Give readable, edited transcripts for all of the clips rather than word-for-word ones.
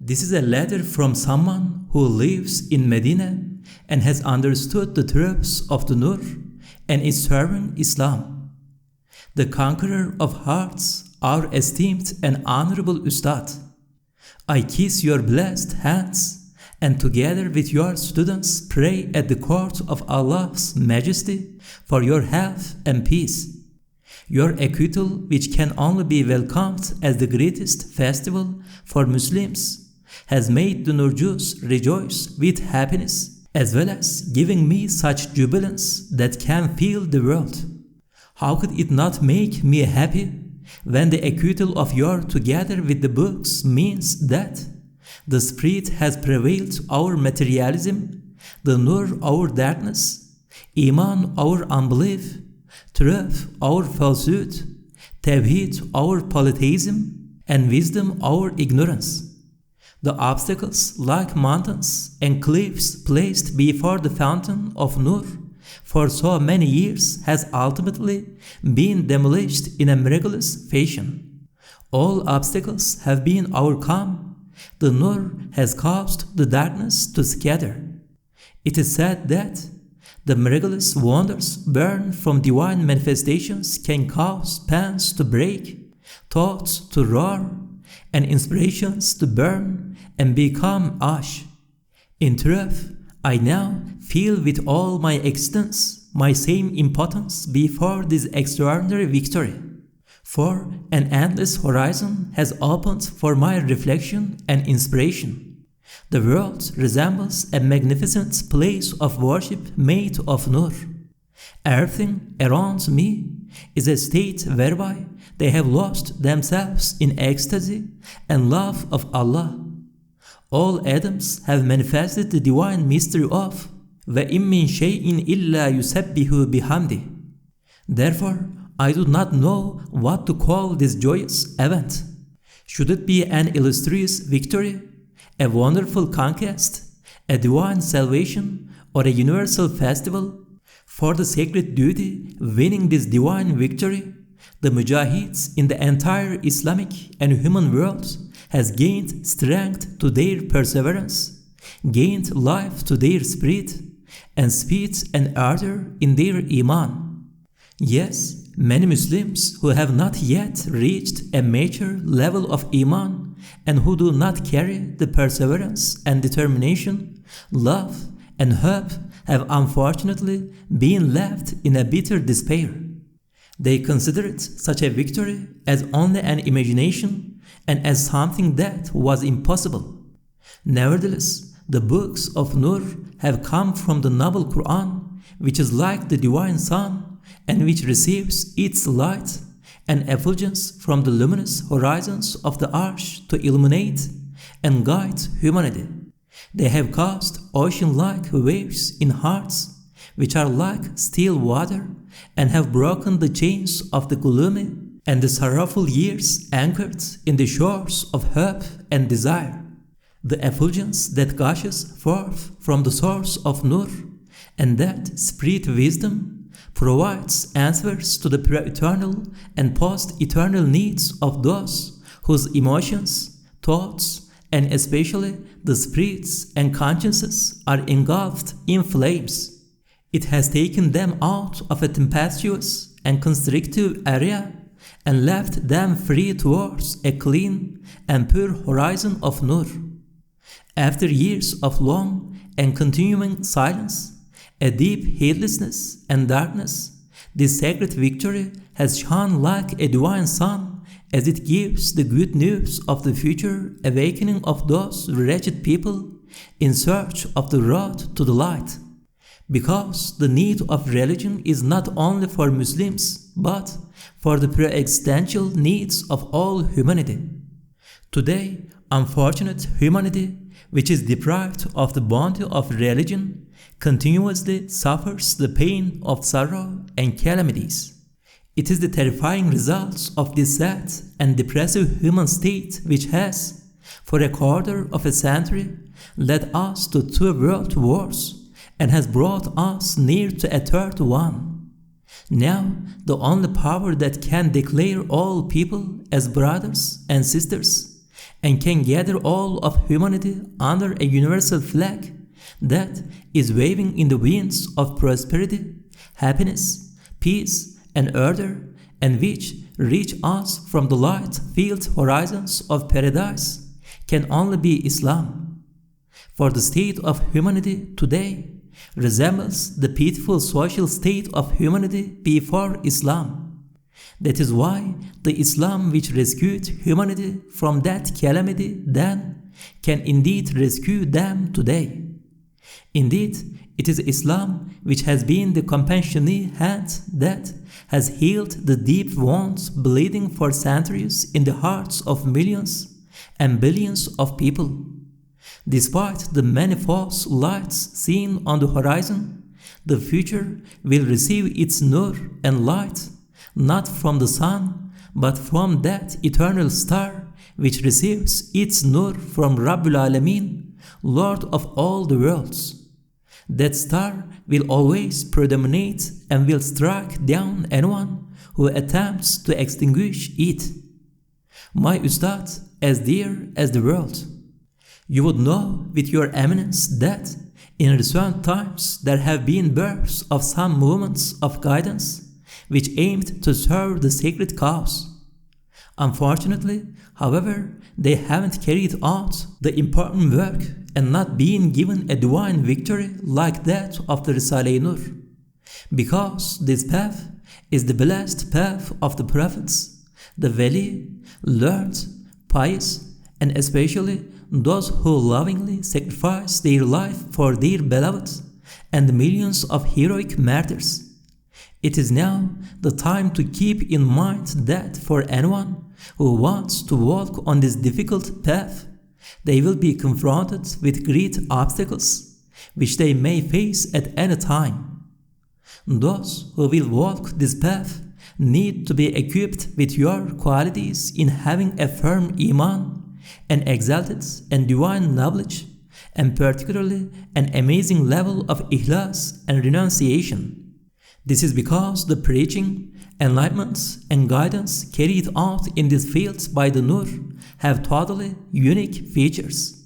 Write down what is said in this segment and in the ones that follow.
This is a letter from someone who lives in Medina and has understood the truths of the Nur and is serving Islam. The conqueror of hearts, our esteemed and honorable Ustad, I kiss your blessed hands and together with your students pray at the court of Allah's majesty for your health and peace. Your acquittal, which can only be welcomed as the greatest festival for Muslims, has made the Nurjus rejoice with happiness, as well as giving me such jubilance that can fill the world. How could it not make me happy when the acquittal of your together with the books means that the spirit has prevailed our materialism, the Nur our darkness, Iman our unbelief, truth our falsehood, Tawheed our polytheism, and wisdom our ignorance. The obstacles like mountains and cliffs placed before the fountain of Nur for so many years has ultimately been demolished in a miraculous fashion. All obstacles have been overcome. The Nur has caused the darkness to scatter. It is said that the miraculous wonders born from divine manifestations can cause pens to break, thoughts to roar, and inspirations to burn and become ash. In truth, I now feel with all my existence my same impotence before this extraordinary victory. For an endless horizon has opened for my reflection and inspiration. The world resembles a magnificent place of worship made of Nur. Everything around me is a state whereby they have lost themselves in ecstasy and love of Allah. All Adams have manifested the divine mystery of وَإِن مِّن شَيْءٍ إِلَّا يُسَبِّحُ بِحَمْدِهِ. Therefore, I do not know what to call this joyous event. Should it be an illustrious victory, a wonderful conquest, a divine salvation, or a universal festival? For the sacred duty winning this divine victory, the mujahids in the entire Islamic and human world has gained strength to their perseverance, gained life to their spirit, and speed and ardor in their iman. Yes, many Muslims who have not yet reached a mature level of iman and who do not carry the perseverance and determination, love and hope have unfortunately been left in a bitter despair. They consider it such a victory as only an imagination and as something that was impossible. Nevertheless, the books of Nur have come from the noble Qur'an, which is like the divine sun and which receives its light and effulgence from the luminous horizons of the Arsh to illuminate and guide humanity. They have caused ocean-like waves in hearts, which are like still water, and have broken the chains of the gloomy and the sorrowful years anchored in the shores of hope and desire. The effulgence that gushes forth from the source of Nur and that spirit wisdom provides answers to the pre-eternal and post-eternal needs of those whose emotions, thoughts, and especially the spirits and consciences are engulfed in flames. It has taken them out of a tempestuous and constrictive area and left them free towards a clean and pure horizon of Nur. After years of long and continuing silence, a deep heedlessness and darkness, this sacred victory has shone like a divine sun as it gives the good news of the future awakening of those wretched people in search of the road to the light. Because the need of religion is not only for Muslims, but for the pre-existential needs of all humanity. Today, unfortunate humanity, which is deprived of the bounty of religion, continuously suffers the pain of sorrow and calamities. It is the terrifying results of this sad and depressive human state which has, for a quarter of a century, led us to 2 world wars and has brought us near to a 3rd one. Now, the only power that can declare all people as brothers and sisters and can gather all of humanity under a universal flag that is waving in the winds of prosperity, happiness, peace, and order, and which reach us from the light-filled horizons of paradise, can only be Islam. For the state of humanity today resembles the pitiful social state of humanity before Islam. That is why the Islam which rescued humanity from that calamity then can indeed rescue them today. Indeed, it is Islam which has been the compassionate hand that has healed the deep wounds bleeding for centuries in the hearts of millions and billions of people. Despite the many false lights seen on the horizon, the future will receive its nur and light, not from the sun, but from that eternal star which receives its nur from Rabbul Alameen, Lord of all the worlds. That star will always predominate and will strike down anyone who attempts to extinguish it. My Ustad, as dear as the world, you would know with your eminence that in recent times there have been births of some movements of guidance which aimed to serve the sacred cause. Unfortunately, however, they haven't carried out the important work and not been given a divine victory like that of the Risale-i Nur, because this path is the blessed path of the prophets, the wali, learned, pious, and especially those who lovingly sacrifice their life for their beloved, and the millions of heroic martyrs. It is now the time to keep in mind that for anyone who wants to walk on this difficult path, they will be confronted with great obstacles, which they may face at any time. Those who will walk this path need to be equipped with your qualities in having a firm iman, an exalted and divine knowledge, and particularly an amazing level of ikhlas and renunciation. This is because the preaching, enlightenment, and guidance carried out in this field by the Nur have totally unique features.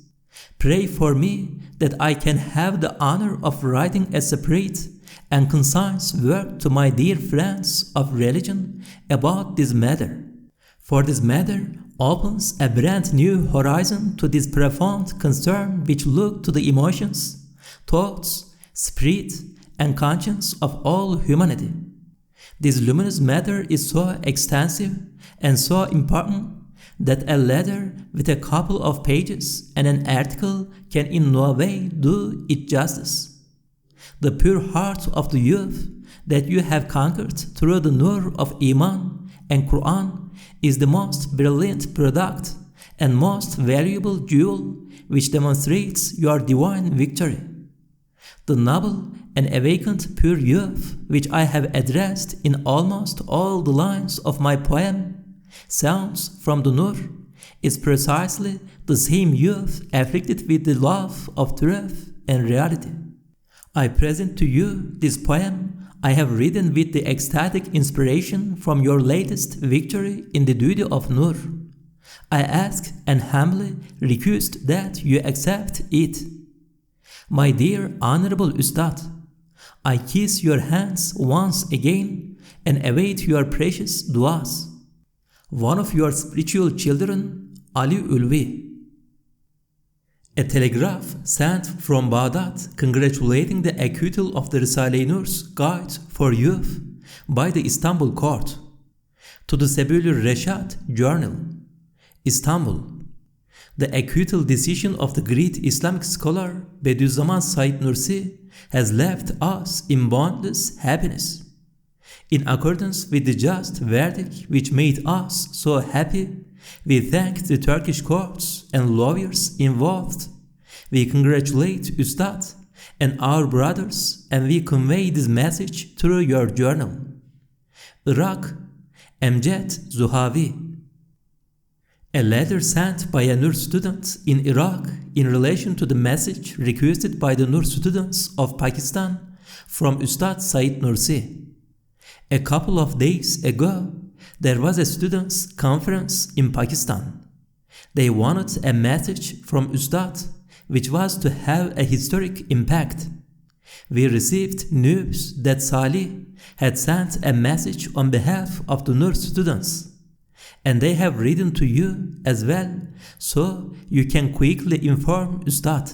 Pray for me that I can have the honor of writing a separate and concise work to my dear friends of religion about this matter. For this matter opens a brand new horizon to this profound concern which look to the emotions, thoughts, spirit, and conscience of all humanity. This luminous matter is so extensive and so important that a letter with a couple of pages and an article can in no way do it justice. The pure heart of the youth that you have conquered through the nur of Iman and Qur'an is the most brilliant product and most valuable jewel which demonstrates your divine victory. The noble and awakened pure youth which I have addressed in almost all the lines of my poem, Sounds from the Nur, is precisely the same youth afflicted with the love of truth and reality. I present to you this poem I have written with the ecstatic inspiration from your latest victory in the duty of Nur. I ask and humbly request that you accept it. My dear honorable Ustad, I kiss your hands once again and await your precious duas. One of your spiritual children, Ali Ulvi. A telegraph sent from Baghdad congratulating the acquittal of the Risale-i Nur's Guide for Youth by the Istanbul court. To the Sebil-ül Reşad Journal, Istanbul. The acquittal decision of the great Islamic scholar Bediüzzaman Said Nursi has left us in boundless happiness. In accordance with the just verdict which made us so happy, we thank the Turkish courts and lawyers involved. We congratulate Ustad and our brothers, and we convey this message through your journal. Iraq, Amjad Zuhavi. A letter sent by a Nur student in Iraq in relation to the message requested by the Nur students of Pakistan from Ustad Said Nursi. A couple of days ago, there was a students' conference in Pakistan. They wanted a message from Ustad, which was to have a historic impact. We received news that Salih had sent a message on behalf of the Nur students, and they have written to you as well, so you can quickly inform Ustad.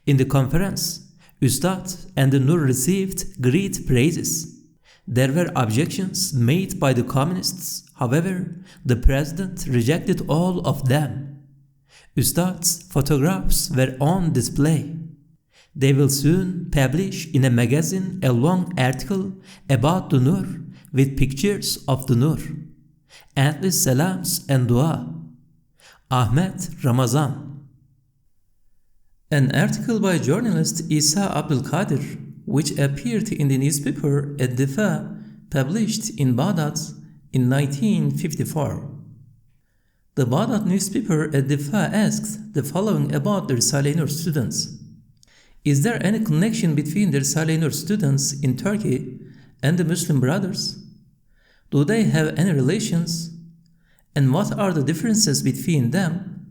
In the conference, Ustad and the Nur received great praises. There were objections made by the communists, however, the president rejected all of them. Ustad's photographs were on display. They will soon publish in a magazine a long article about the Nur with pictures of the Nur. Endless salams and dua. Ahmed Ramazan. An article by journalist Isa Abdul Qadir, which appeared in the newspaper Ad-Difa, published in Baghdad in 1954. The Baghdad newspaper Ad-Difa asked the following about the Risale-i Nur students. Is there any connection between the Risale-i Nur students in Turkey and the Muslim Brothers? Do they have any relations? And what are the differences between them?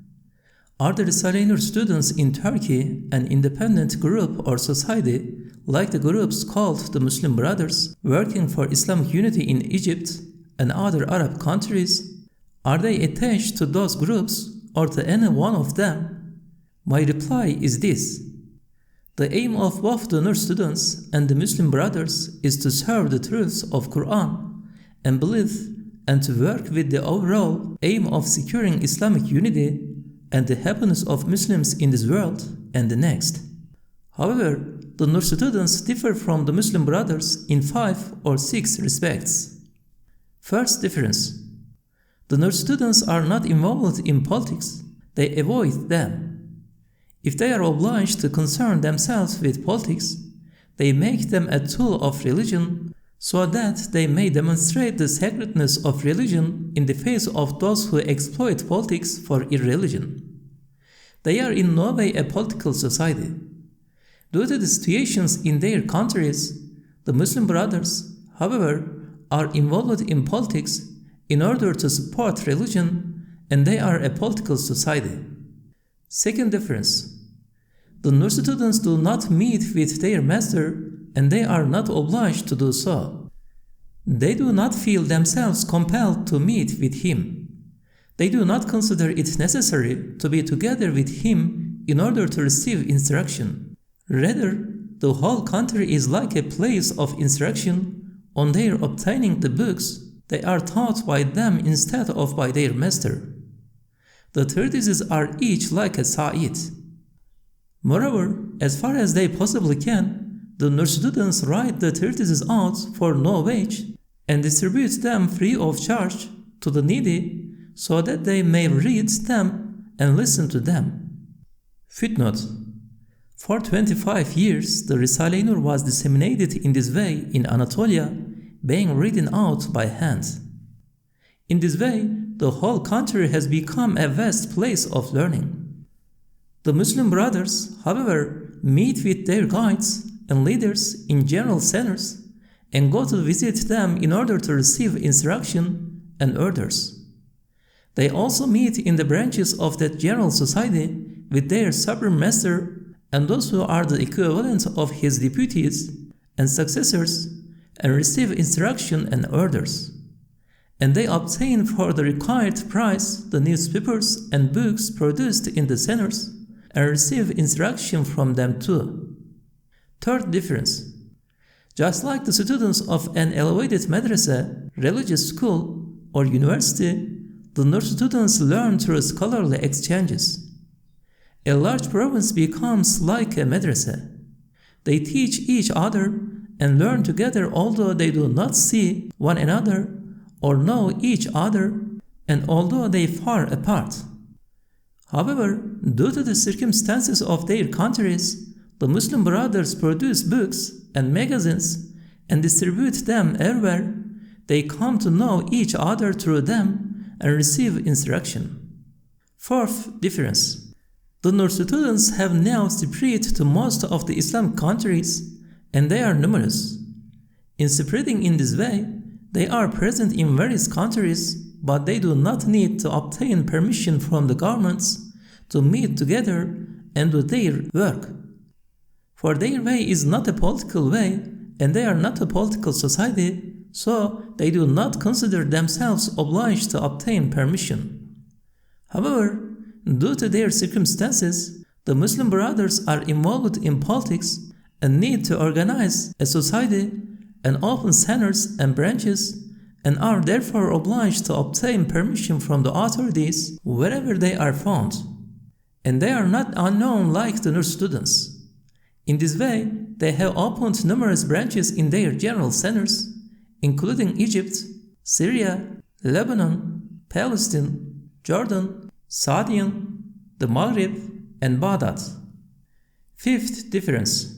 Are the Risale-i Nur students in Turkey an independent group or society, like the groups called the Muslim Brothers, working for Islamic unity in Egypt and other Arab countries? Are they attached to those groups or to any one of them? My reply is this. The aim of both the Nur students and the Muslim Brothers is to serve the truths of Qur'an and belief and to work with the overall aim of securing Islamic unity and the happiness of Muslims in this world and the next. However, the Nur students differ from the Muslim Brothers in 5 or 6 respects. First difference. The Nur students are not involved in politics, they avoid them. If they are obliged to concern themselves with politics, they make them a tool of religion so that they may demonstrate the sacredness of religion in the face of those who exploit politics for irreligion. They are in no way a political society. Due to the situations in their countries, the Muslim Brothers, however, are involved in politics in order to support religion, and they are a political society. Second difference. The Nur students do not meet with their master and they are not obliged to do so. They do not feel themselves compelled to meet with him. They do not consider it necessary to be together with him in order to receive instruction. Rather, the whole country is like a place of instruction. On their obtaining the books, they are taught by them instead of by their master. The treatises are each like a sa'id. Moreover, as far as they possibly can, the Nur students write the treatises out for no wage and distribute them free of charge to the needy so that they may read them and listen to them. Footnote. For 25 years, the Risale-i Nur was disseminated in this way in Anatolia, being written out by hand. In this way, the whole country has become a vast place of learning. The Muslim Brothers, however, meet with their guides and leaders in general centers and go to visit them in order to receive instruction and orders. They also meet in the branches of that general society with their supreme master and those who are the equivalent of his deputies and successors and receive instruction and orders. And they obtain for the required price the newspapers and books produced in the centers and receive instruction from them too. Third difference. Just like the students of an elevated madrasa, religious school, or university, the Nur students learn through scholarly exchanges. A large province becomes like a madrasa. They teach each other and learn together although they do not see one another or know each other and although they are far apart. However, due to the circumstances of their countries, the Muslim Brothers produce books and magazines and distribute them everywhere. They come to know each other through them and receive instruction. Fourth difference. The Nur students have now spread to most of the Islamic countries, and they are numerous. In spreading in this way, they are present in various countries but they do not need to obtain permission from the governments to meet together and do their work. For their way is not a political way, and they are not a political society, so they do not consider themselves obliged to obtain permission. However, due to their circumstances, the Muslim brothers are involved in politics and need to organize a society and open centers and branches, and are therefore obliged to obtain permission from the authorities wherever they are found. And they are not unknown like the Nursi students. In this way, they have opened numerous branches in their general centers, including Egypt, Syria, Lebanon, Palestine, Jordan, Saudian, the Maghrib, and Baghdad. Fifth difference.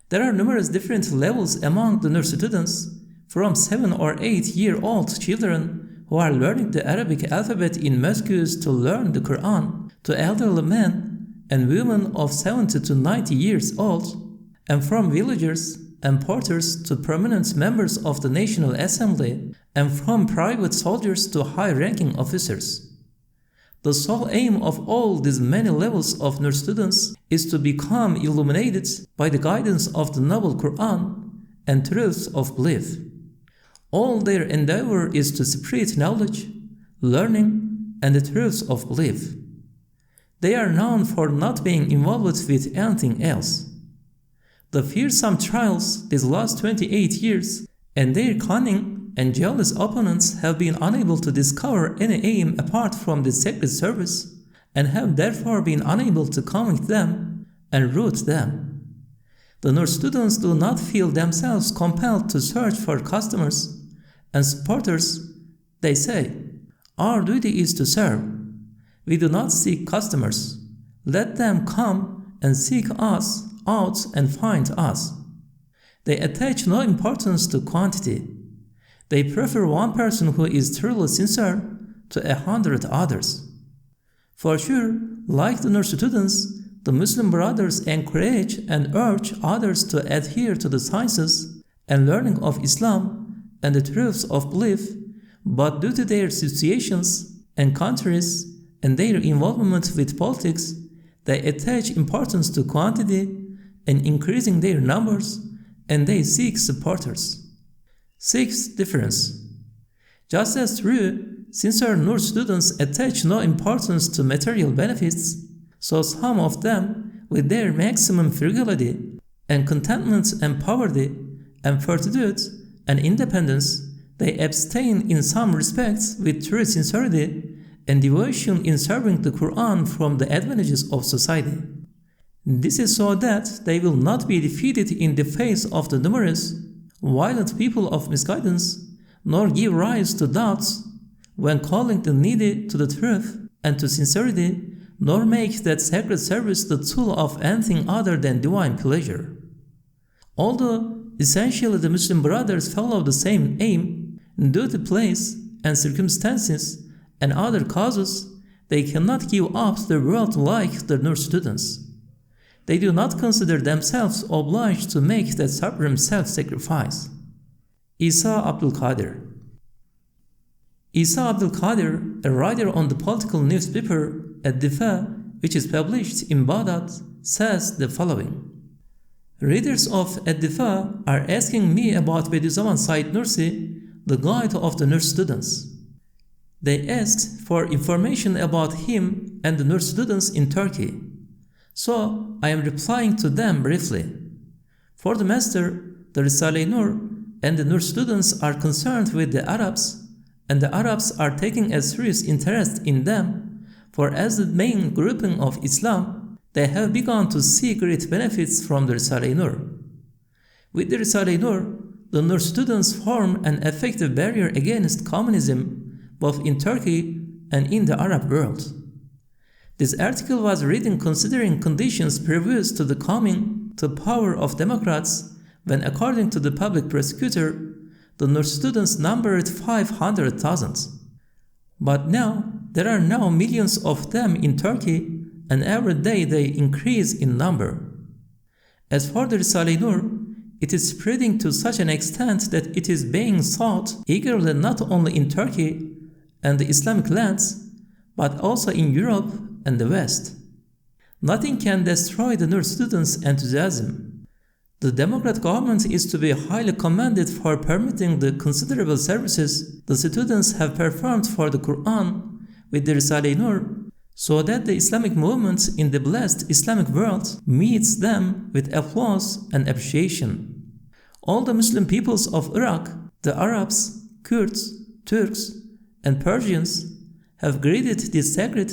There are numerous different levels among the Nursi students, from 7 or 8-year-old children who are learning the Arabic alphabet in mosques to learn the Qur'an, to elderly men and women of 70 to 90 years old, and from villagers and porters to prominent members of the National Assembly, and from private soldiers to high-ranking officers. The sole aim of all these many levels of Nursi students is to become illuminated by the guidance of the noble Qur'an and truths of belief. All their endeavor is to spread knowledge, learning, and the truths of belief. They are known for not being involved with anything else. The fearsome trials these last 28 years and their cunning and jealous opponents have been unable to discover any aim apart from the sacred service, and have therefore been unable to convict them and root them. The Nursi students do not feel themselves compelled to search for customers and supporters. They say, "Our duty is to serve. We do not seek customers. Let them come and seek us out and find us." They attach no importance to quantity. They prefer one person who is truly sincere to 100 others. For sure, like the Nursi students, the Muslim brothers encourage and urge others to adhere to the sciences and learning of Islam and the truths of belief, but due to their situations and countries and their involvement with politics, they attach importance to quantity and increasing their numbers, and they seek supporters. Sixth difference. Just as true, sincere Nursi students attach no importance to material benefits, so some of them, with their maximum frugality and contentment and poverty and fortitude and independence, they abstain in some respects with true sincerity and devotion in serving the Qur'an from the advantages of society. This is so that they will not be defeated in the face of the numerous, violent people of misguidance, nor give rise to doubts when calling the needy to the truth and to sincerity, nor make that sacred service the tool of anything other than divine pleasure. Although essentially the Muslim brothers follow the same aim, due to place and circumstances and other causes, they cannot give up their world like the Nursi students. They do not consider themselves obliged to make that supreme self-sacrifice. Isa Abdul Qadir. Isa Abdul Qadir, a writer on the political newspaper Ad-Difa, which is published in Baghdad, says the following. Readers of Ad-Difa are asking me about Bediüzzaman Said Nursi, the guide of the Nursi students. They asked for information about him and the Nursi students in Turkey. So I am replying to them briefly. For the master, the Risale-i Nur and the Nursi students are concerned with the Arabs, and the Arabs are taking a serious interest in them, for as the main grouping of Islam, they have begun to see great benefits from the Risale-i Nur. With the Risale-i Nur, the Nursi students form an effective barrier against communism, both in Turkey and in the Arab world. This article was written considering conditions previous to the coming to power of Democrats, when according to the public prosecutor, the Nursi students numbered 500,000. But now, there are now millions of them in Turkey, and every day they increase in number. As for the Risale-i Nur, it is spreading to such an extent that it is being sought eagerly not only in Turkey and the Islamic lands, but also in Europe and the West. Nothing can destroy the Nur students' enthusiasm. The Democrat government is to be highly commended for permitting the considerable services the students have performed for the Qur'an with the Risale-i Nur, so that the Islamic movement in the blessed Islamic world meets them with applause and appreciation. All the Muslim peoples of Iraq, the Arabs, Kurds, Turks, and Persians have greeted this sacred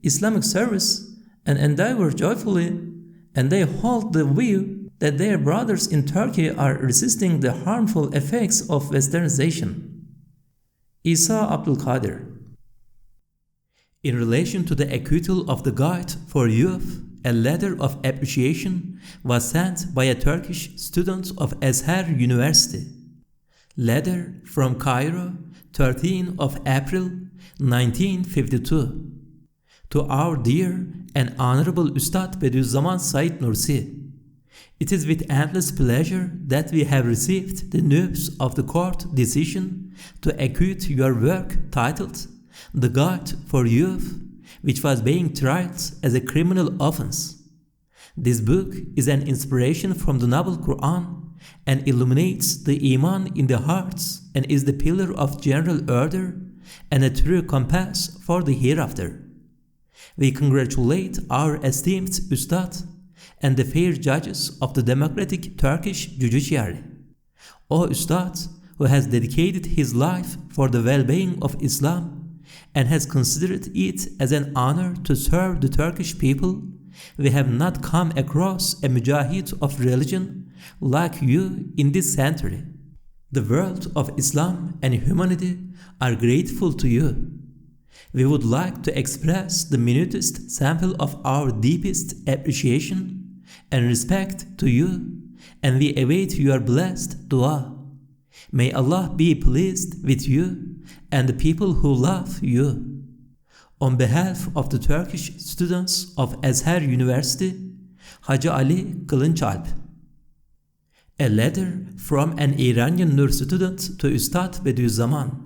Islamic service and endeavor joyfully, and they hold the view that their brothers in Turkey are resisting the harmful effects of westernization. Isa Abdul Qadir. In relation to the acquittal of the guide for youth, a letter of appreciation was sent by a Turkish student of Azhar University. Letter from Cairo, 13 of April 1952. To our dear and honorable Ustad Bediüzzaman Said Nursi. It is with endless pleasure that we have received the news of the court decision to acquit your work titled The Guide for Youth, which was being tried as a criminal offense. This book is an inspiration from the noble Qur'an and illuminates the Iman in the hearts and is the pillar of general order and a true compass for the hereafter. We congratulate our esteemed Ustad and the fair judges of the democratic Turkish judiciary. O Ustad, who has dedicated his life for the well-being of Islam and has considered it as an honor to serve the Turkish people, we have not come across a mujahid of religion like you in this century. The world of Islam and humanity are grateful to you. We would like to express the minutest sample of our deepest appreciation and respect to you, and we await your blessed dua. May Allah be pleased with you and the people who love you. On behalf of the Turkish students of Azhar University, Hacı Ali Kılıncalp. A letter from an Iranian Nur student to Ustad Bediüzzaman.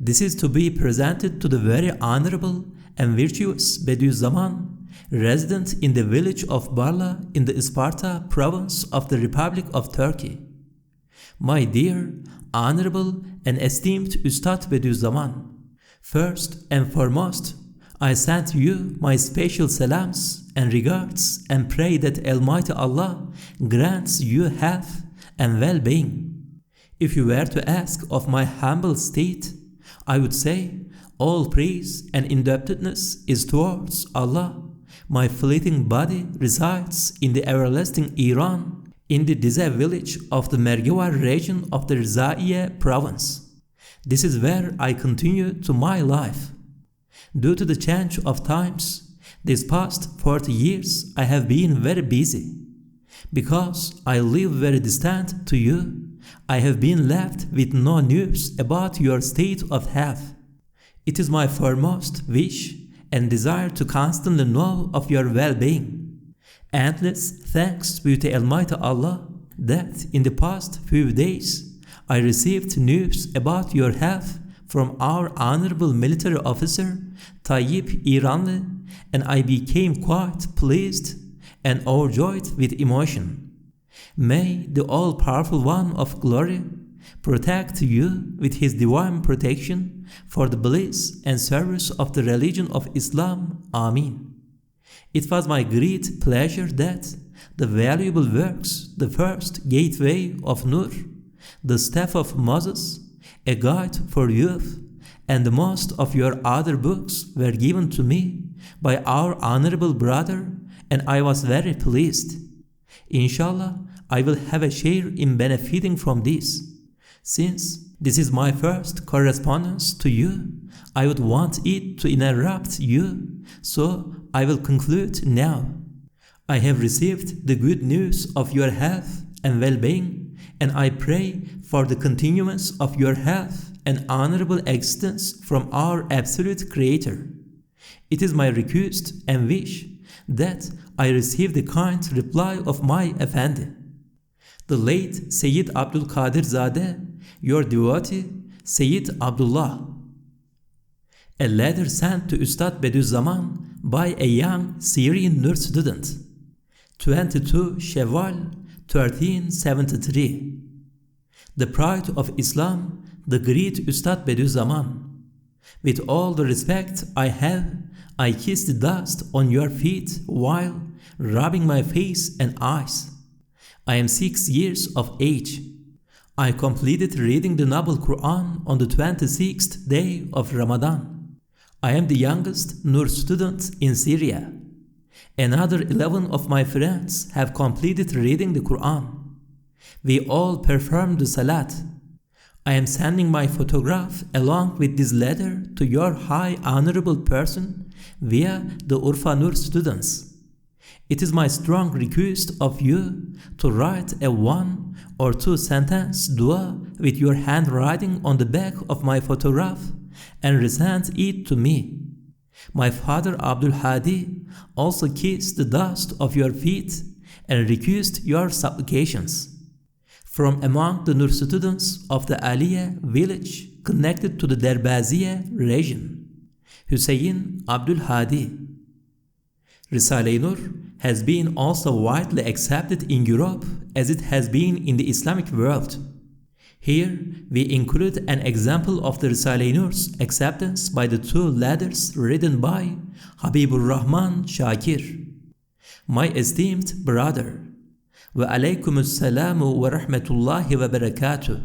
This is to be presented to the very honorable and virtuous Bediüzzaman, resident in the village of Barla in the Isparta province of the Republic of Turkey. My dear, honorable and esteemed Ustad Bediüzzaman, first and foremost, I send you my special salams and regards and pray that Almighty Allah grants you health and well-being. If you were to ask of my humble state, I would say all praise and indebtedness is towards Allah. My fleeting body resides in the everlasting Iran, in the Dize village of the Mergewar region of the Rizaiye province. This is where I continue to my life. Due to the change of times, these past 40 years I have been very busy. Because I live very distant to you, I have been left with no news about your state of health. It is my foremost wish and desire to constantly know of your well-being. Endless thanks be to Almighty Allah that in the past few days I received news about your health from our honorable military officer Tayyip Iranli, and I became quite pleased and overjoyed with emotion. May the all-powerful One of Glory protect you with His divine protection for the bliss and service of the religion of Islam. Amin. It was my great pleasure that the valuable works, the first gateway of Nur, the staff of Moses, a guide for youth, and most of your other books were given to me by our honorable brother, and I was very pleased. Inshallah, I will have a share in benefiting from this. Since this is my first correspondence to you, I would want it to interrupt you, so I will conclude now. I have received the good news of your health and well-being, and I pray for the continuance of your health and honorable existence from our absolute Creator. It is my request and wish that I receive the kind reply of my Effendi, the late Sayyid Abdul Qadir Zade, your devotee, Sayyid Abdullah. A letter sent to Ustad Bediüzzaman by a young Syrian Nursi student. 22 Shawwal 1373. The pride of Islam, the great Ustad Bediüzzaman. With all the respect I have, I kiss the dust on your feet while rubbing my face and eyes. I am 6 years of age. I completed reading the noble Qur'an on the 26th day of Ramadan. I am the youngest Nur student in Syria. Another 11 of my friends have completed reading the Qur'an. We all performed the Salat. I am sending my photograph along with this letter to your high honorable person via the Urfa Nur students. It is my strong request of you to write a 1 or 2 sentence dua with your handwriting on the back of my photograph and resend it to me. My father Abdul Hadi also kissed the dust of your feet and request your supplications. From among the Nur students of the Aliya village connected to the Derbaziya region, Hussein Abdul Hadi. Risale-i Nur has been also widely accepted in Europe as it has been in the Islamic world. Here, we include an example of the Risale-i Nur's acceptance by the 2 letters written by Habibur Rahman Shakir. My esteemed brother, wa alaykumus salamu wa rahmatullahi wa barakatuh.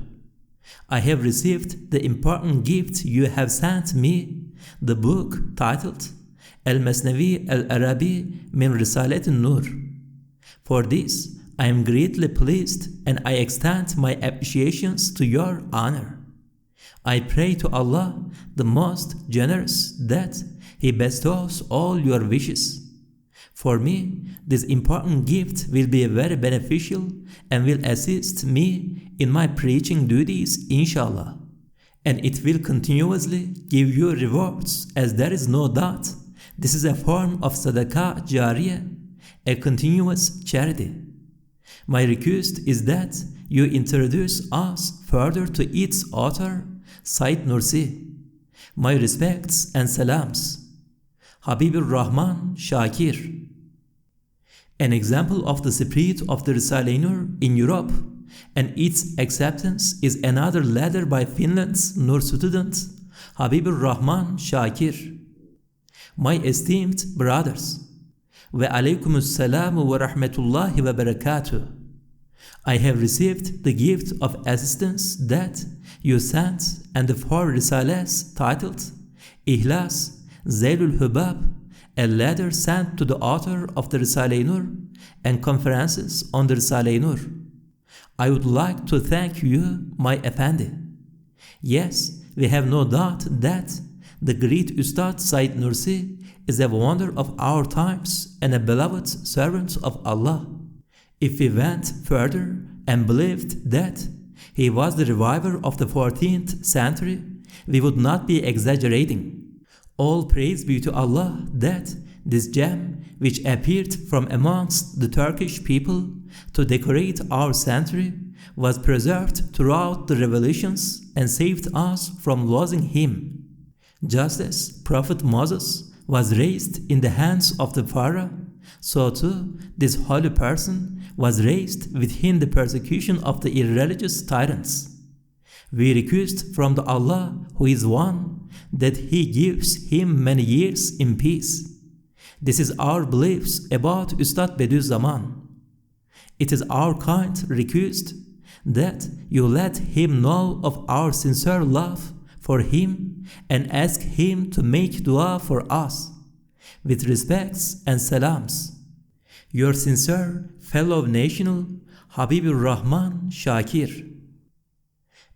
I have received the important gift you have sent me, the book titled Al-Masnavi Al-Arabi min Risale-i Nur. For this, I am greatly pleased and I extend my appreciations to your honor. I pray to Allah, the most generous, that He bestows all your wishes. For me, this important gift will be very beneficial and will assist me in my preaching duties, inshallah. And it will continuously give you rewards, as there is no doubt this is a form of sadaqah jariyah, a continuous charity. My request is that you introduce us further to its author, Said Nursi. My respects and salams. Habibur Rahman Shakir. An example of the spirit of the Risale-i Nur in Europe and its acceptance is another letter by Finland's Nur student, Habibur Rahman Shakir. My esteemed brothers, wa alaykumus salamu wa rahmatullahi wa barakatuh. I have received the gift of assistance that you sent and the 4 risales titled Ihlas, Zailul Hubab, a letter sent to the author of the Risale-i Nur and conferences on the Risale-i Nur. I would like to thank you, my Effendi. Yes, we have no doubt that the great Ustad Said Nursi is a wonder of our times and a beloved servant of Allah. If we went further and believed that he was the reviver of the 14th century, we would not be exaggerating. All praise be to Allah that this gem, which appeared from amongst the Turkish people to decorate our century, was preserved throughout the revolutions and saved us from losing him. Just as Prophet Moses was raised in the hands of the Pharaoh, so too this holy person was raised within the persecution of the irreligious tyrants. We request from the Allah who is one that He gives him many years in peace. This is our beliefs about Ustad Bediüzzaman. It is our kind request that you let him know of our sincere love for him and ask him to make dua for us. With respects and salams. Your sincere fellow national, Habibur Rahman Shakir.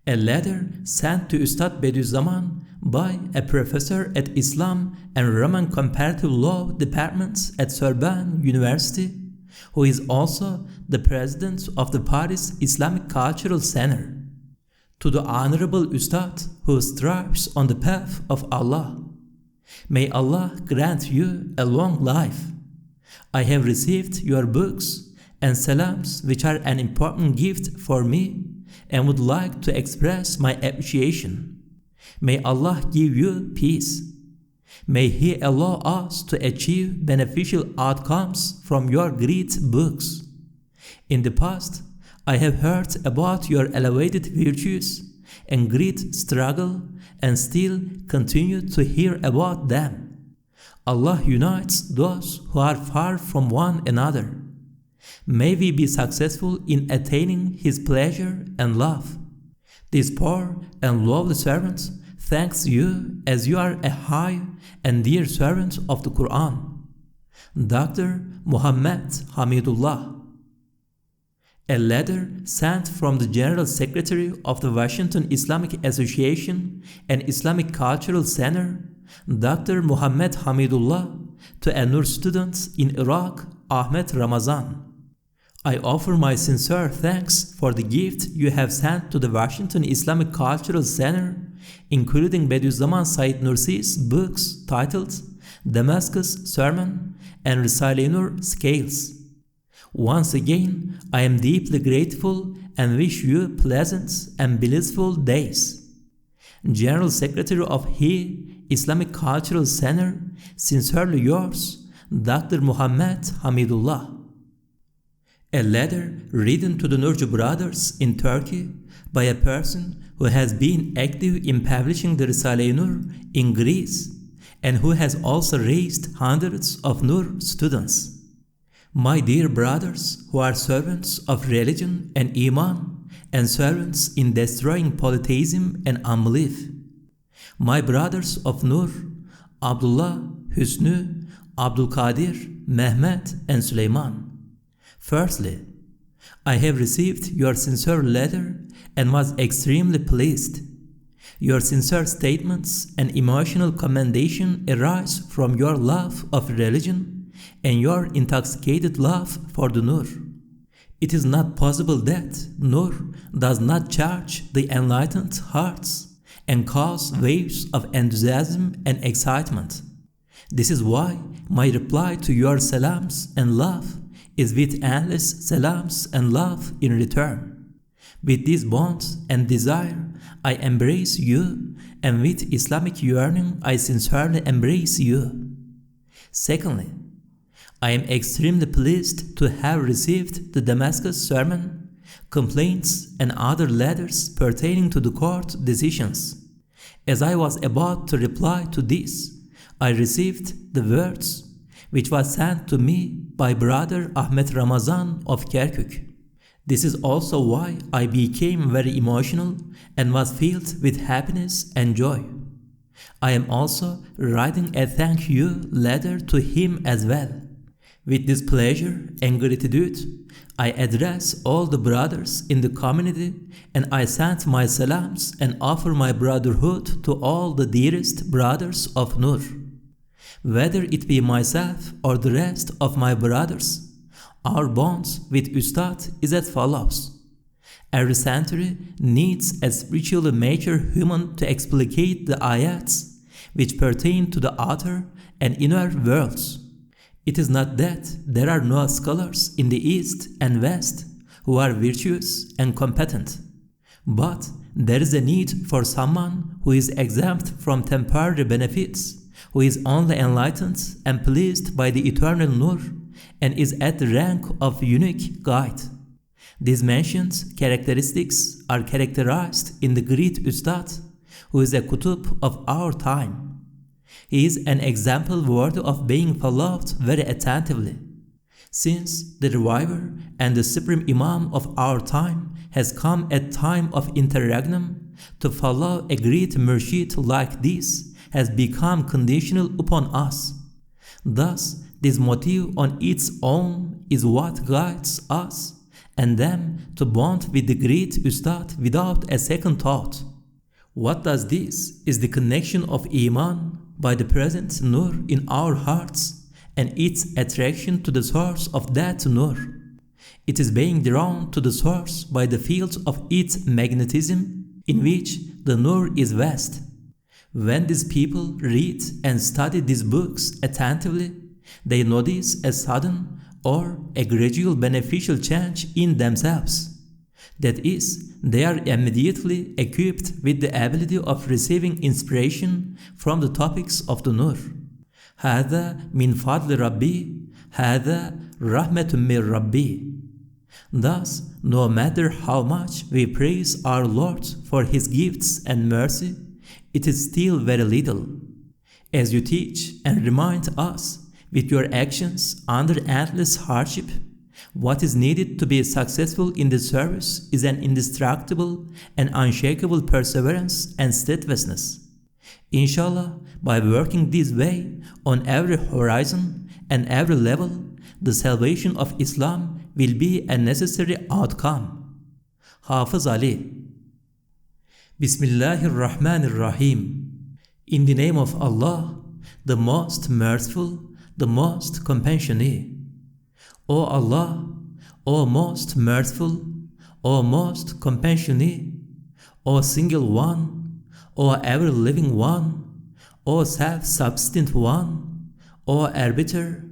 A letter sent to Ustad Bediüzzaman by a professor at Islam and Roman Comparative Law departments at Sorbonne University, who is also the president of the Paris Islamic Cultural Center. To the Honorable Ustad who strives on the path of Allah. May Allah grant you a long life. I have received your books and salams, which are an important gift for me, and would like to express my appreciation. May Allah give you peace. May He allow us to achieve beneficial outcomes from your great books. In the past, I have heard about your elevated virtues and great struggle and still continue to hear about them. Allah unites those who are far from one another. May we be successful in attaining His pleasure and love. This poor and lowly servant thanks you as you are a high and dear servant of the Qur'an. Dr. Muhammad Hamidullah. A letter sent from the General Secretary of the Washington Islamic Association and Islamic Cultural Center, Dr. Muhammad Hamidullah, to a Nur student in Iraq, Ahmed Ramazan. I offer my sincere thanks for the gift you have sent to the Washington Islamic Cultural Center, including Bediüzzaman Said Nursi's books titled Damascus Sermon and Risale-i Nur Scales. Once again, I am deeply grateful and wish you pleasant and blissful days. General Secretary of He Islamic Cultural Center, sincerely yours, Dr. Muhammad Hamidullah. A letter written to the Nursi brothers in Turkey by a person who has been active in publishing the Risale-i Nur in Greece and who has also raised hundreds of Nur students. My dear brothers who are servants of religion and Iman and servants in destroying polytheism and unbelief. My brothers of Nur, Abdullah, Hüsnü, Abdul Qadir, Mehmet and Süleyman. Firstly, I have received your sincere letter and was extremely pleased. Your sincere statements and emotional commendation arise from your love of religion and your intoxicated love for the Nur. It is not possible that Nur does not charge the enlightened hearts and cause waves of enthusiasm and excitement. This is why my reply to your salams and love is with endless salams and love in return. With this bond and desire, I embrace you, and with Islamic yearning, I sincerely embrace you. Secondly, I am extremely pleased to have received the Damascus sermon, complaints, and other letters pertaining to the court decisions. As I was about to reply to this, I received the words which was sent to me by brother Ahmed Ramazan of Kirkuk. This is also why I became very emotional and was filled with happiness and joy. I am also writing a thank you letter to him as well. With this pleasure and gratitude, I address all the brothers in the community, and I send my salams and offer my brotherhood to all the dearest brothers of Nur. Whether it be myself or the rest of my brothers, our bond with Ustad is as follows. Every century needs a spiritually mature human to explicate the ayats which pertain to the outer and inner worlds. It is not that there are no scholars in the East and West who are virtuous and competent, but there is a need for someone who is exempt from temporary benefits, who is only enlightened and pleased by the eternal Nur, and is at the rank of unique guide. These mentioned characteristics are characterized in the great Ustad, who is a Qutub of our time. He is an example worthy of being followed very attentively. Since the reviver and the supreme Imam of our time has come at time of interregnum, to follow a great murshid like this has become conditional upon us. Thus, this motive on its own is what guides us and them to bond with the great Ustad without a second thought. What does this is the connection of Iman by the present Nur in our hearts and its attraction to the source of that Nur. It is being drawn to the source by the field of its magnetism in which the Nur is vast. When these people read and study these books attentively, they notice a sudden or a gradual beneficial change in themselves. That is, they are immediately equipped with the ability of receiving inspiration from the topics of the Nur. هذا من فضل ربي, هذا رحمة من ربي. Thus, no matter how much we praise our Lord for His gifts and mercy, it is still very little. As you teach and remind us with your actions under endless hardship, what is needed to be successful in the service is an indestructible and unshakable perseverance and steadfastness. Inshallah, by working this way on every horizon and every level, the salvation of Islam will be a necessary outcome. Hafiz Ali. Bismillahirrahmanirrahim. In the name of Allah, the most merciful, the most compassionate. O Allah, O most merciful, O most compassionate, O single one, O ever-living one, O self-subsistent one, O arbiter,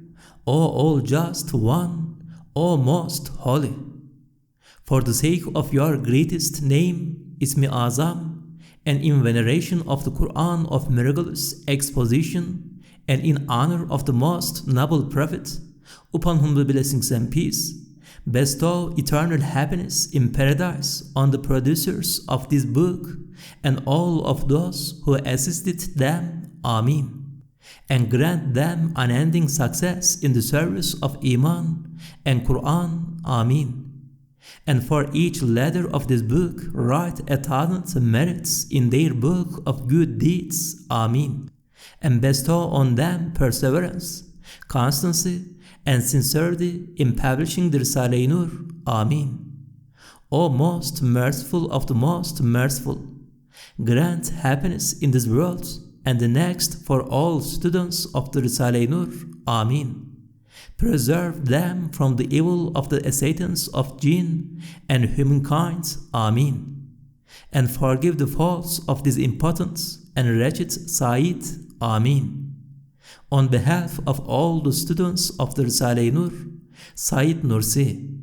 O all-just one, O most holy. For the sake of your greatest name, Ismi Azam, and in veneration of the Qur'an of miraculous exposition, and in honor of the most noble Prophet, upon whom the blessings and peace, bestow eternal happiness in paradise on the producers of this book and all of those who assisted them. Ameen. And grant them unending success in the service of Iman and Qur'an. Ameen. And for each letter of this book, write 1,000 merits in their book of good deeds. Ameen. And bestow on them perseverance, constancy, and sincerity in publishing the Risale-i Nur. Ameen. O most merciful of the most merciful, grant happiness in this world and the next for all students of the Risale-i Nur. Ameen. Preserve them from the evil of the assailants of jinn and humankind. Ameen. And forgive the faults of these impotents and wretched Said. Ameen. On behalf of all the students of the Risale-i Nur, Said Nursi.